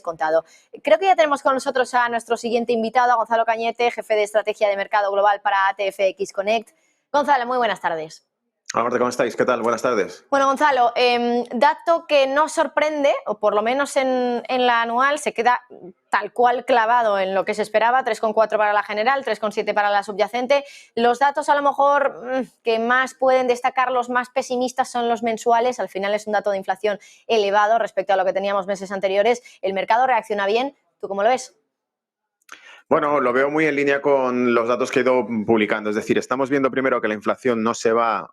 descontado. Creo que ya tenemos con nosotros a nuestro siguiente invitado, a Gonzalo Cañete, jefe de estrategia de mercado global para ATFX Connect. Gonzalo, muy buenas tardes. Hola Marta, ¿cómo estáis? ¿Qué tal? Buenas tardes. Bueno, Gonzalo, dato que no sorprende, o por lo menos en la anual, se queda tal cual clavado en lo que se esperaba, 3,4 para la general, 3,7 para la subyacente. Los datos a lo mejor que más pueden destacar, los más pesimistas, son los mensuales. Al final es un dato de inflación elevado respecto a lo que teníamos meses anteriores. El mercado reacciona bien. ¿Tú cómo lo ves? Bueno, lo veo muy en línea con los datos que he ido publicando. Es decir, estamos viendo primero que la inflación no se va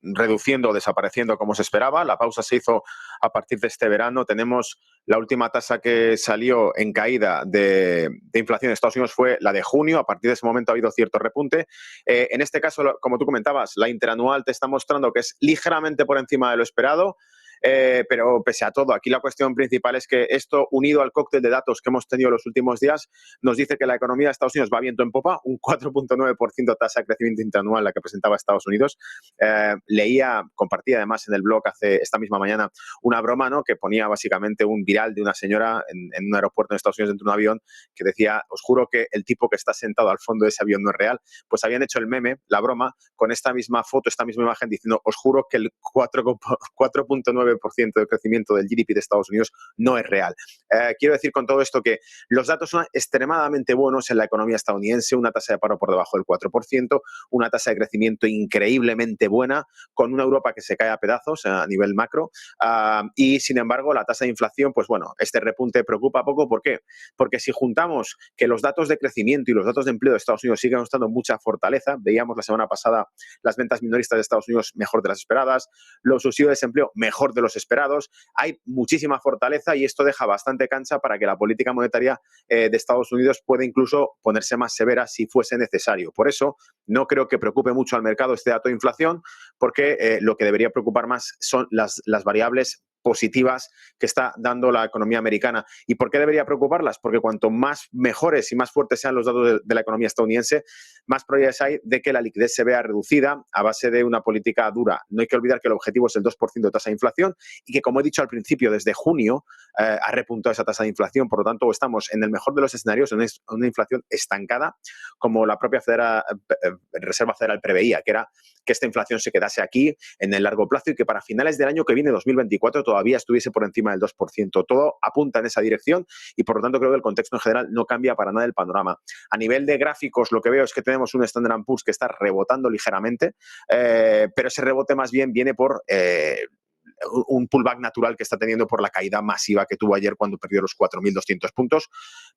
reduciendo o desapareciendo como se esperaba. La pausa se hizo a partir de este verano. Tenemos la última tasa que salió en caída de inflación en Estados Unidos fue la de junio. A partir de ese momento ha habido cierto repunte. En este caso, como tú comentabas, la interanual te está mostrando que es ligeramente por encima de lo esperado. Pero pese a todo, aquí la cuestión principal es que esto, unido al cóctel de datos que hemos tenido los últimos días, nos dice que la economía de Estados Unidos va viento en popa, un 4,9% tasa de crecimiento interanual la que presentaba Estados Unidos. Compartía además en el blog esta misma mañana una broma, ¿no?, que ponía básicamente un viral de una señora en un aeropuerto en Estados Unidos dentro de un avión que decía: os juro que el tipo que está sentado al fondo de ese avión no es real. Pues habían hecho el meme, la broma, con esta misma foto, esta misma imagen, diciendo: os juro que el 4,9% de crecimiento del GDP de Estados Unidos no es real. Quiero decir con todo esto que los datos son extremadamente buenos en la economía estadounidense, una tasa de paro por debajo del 4%, una tasa de crecimiento increíblemente buena, con una Europa que se cae a pedazos a nivel macro, y sin embargo la tasa de inflación, pues bueno, este repunte preocupa poco. ¿Por qué? Porque si juntamos que los datos de crecimiento y los datos de empleo de Estados Unidos siguen mostrando mucha fortaleza, veíamos la semana pasada las ventas minoristas de Estados Unidos mejor de las esperadas, los subsidios de desempleo mejor de los esperados, hay muchísima fortaleza y esto deja bastante cancha para que la política monetaria de Estados Unidos pueda incluso ponerse más severa si fuese necesario. Por eso no creo que preocupe mucho al mercado este dato de inflación, porque lo que debería preocupar más son las variables positivas que está dando la economía americana. ¿Y por qué debería preocuparlas? Porque cuanto más mejores y más fuertes sean los datos de la economía estadounidense, más probabilidades hay de que la liquidez se vea reducida a base de una política dura. No hay que olvidar que el objetivo es el 2% de tasa de inflación y que, como he dicho al principio, desde junio ha repuntado esa tasa de inflación. Por lo tanto, estamos en el mejor de los escenarios en una inflación estancada, como la propia Reserva Federal preveía, que era que esta inflación se quedase aquí en el largo plazo y que para finales del año que viene, 2024, todavía estuviese por encima del 2%. Todo apunta en esa dirección y, por lo tanto, creo que el contexto en general no cambia para nada el panorama. A nivel de gráficos, lo que veo es que tenemos un Standard & Poor's que está rebotando ligeramente, pero ese rebote más bien viene por un pullback natural que está teniendo por la caída masiva que tuvo ayer cuando perdió los 4.200 puntos.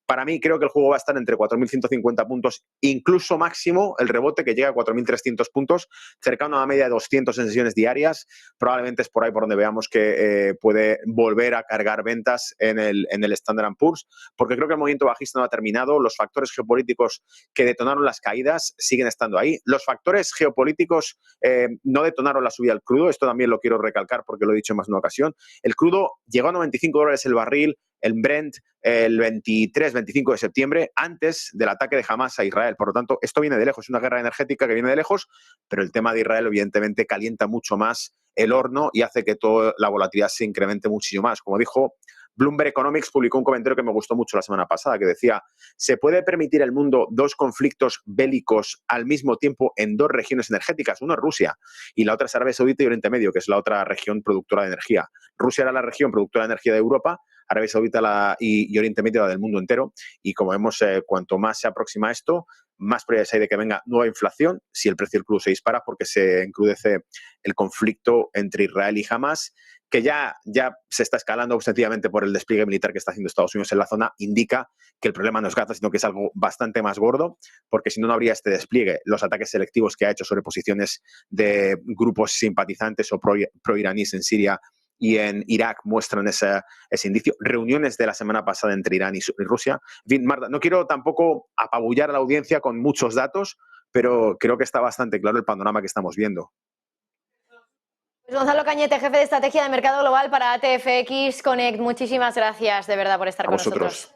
Para mí, creo que el juego va a estar entre 4.150 puntos, incluso máximo el rebote que llega a 4.300 puntos, cercano a la media de 200 en sesiones diarias. Probablemente es por ahí por donde veamos que puede volver a cargar ventas en el Standard & Poor's, porque creo que el movimiento bajista no ha terminado. Los factores geopolíticos que detonaron las caídas siguen estando ahí. Los factores geopolíticos no detonaron la subida del crudo. Esto también lo quiero recalcar porque lo he dicho en más de una ocasión. El crudo llegó a $95 el barril, el Brent, el 23-25 de septiembre, antes del ataque de Hamas a Israel. Por lo tanto, esto viene de lejos, es una guerra energética que viene de lejos, pero el tema de Israel evidentemente calienta mucho más el horno y hace que toda la volatilidad se incremente muchísimo más. Como dijo Bloomberg Economics, publicó un comentario que me gustó mucho la semana pasada, que decía: ¿se puede permitir el mundo dos conflictos bélicos al mismo tiempo en dos regiones energéticas? Uno es Rusia y la otra es Arabia Saudita y Oriente Medio, que es la otra región productora de energía. Rusia era la región productora de energía de Europa, Arabia Saudita y Oriente Medio la del mundo entero, y como vemos, cuanto más se aproxima esto, más probabilidades hay de que venga nueva inflación si el precio del crudo se dispara, porque se encrudece el conflicto entre Israel y Hamas, que ya se está escalando sencillamente por el despliegue militar que está haciendo Estados Unidos en la zona. Indica que el problema no es Gaza, sino que es algo bastante más gordo, porque si no, no habría este despliegue. Los ataques selectivos que ha hecho sobre posiciones de grupos simpatizantes o pro-iraníes en Siria y en Irak muestran ese indicio. Reuniones de la semana pasada entre Irán y Rusia. En fin, Marta, no quiero tampoco apabullar a la audiencia con muchos datos, pero creo que está bastante claro el panorama que estamos viendo. Pues Gonzalo Cañete, jefe de estrategia de mercado global para ATFX Connect. Muchísimas gracias de verdad por estar con nosotros.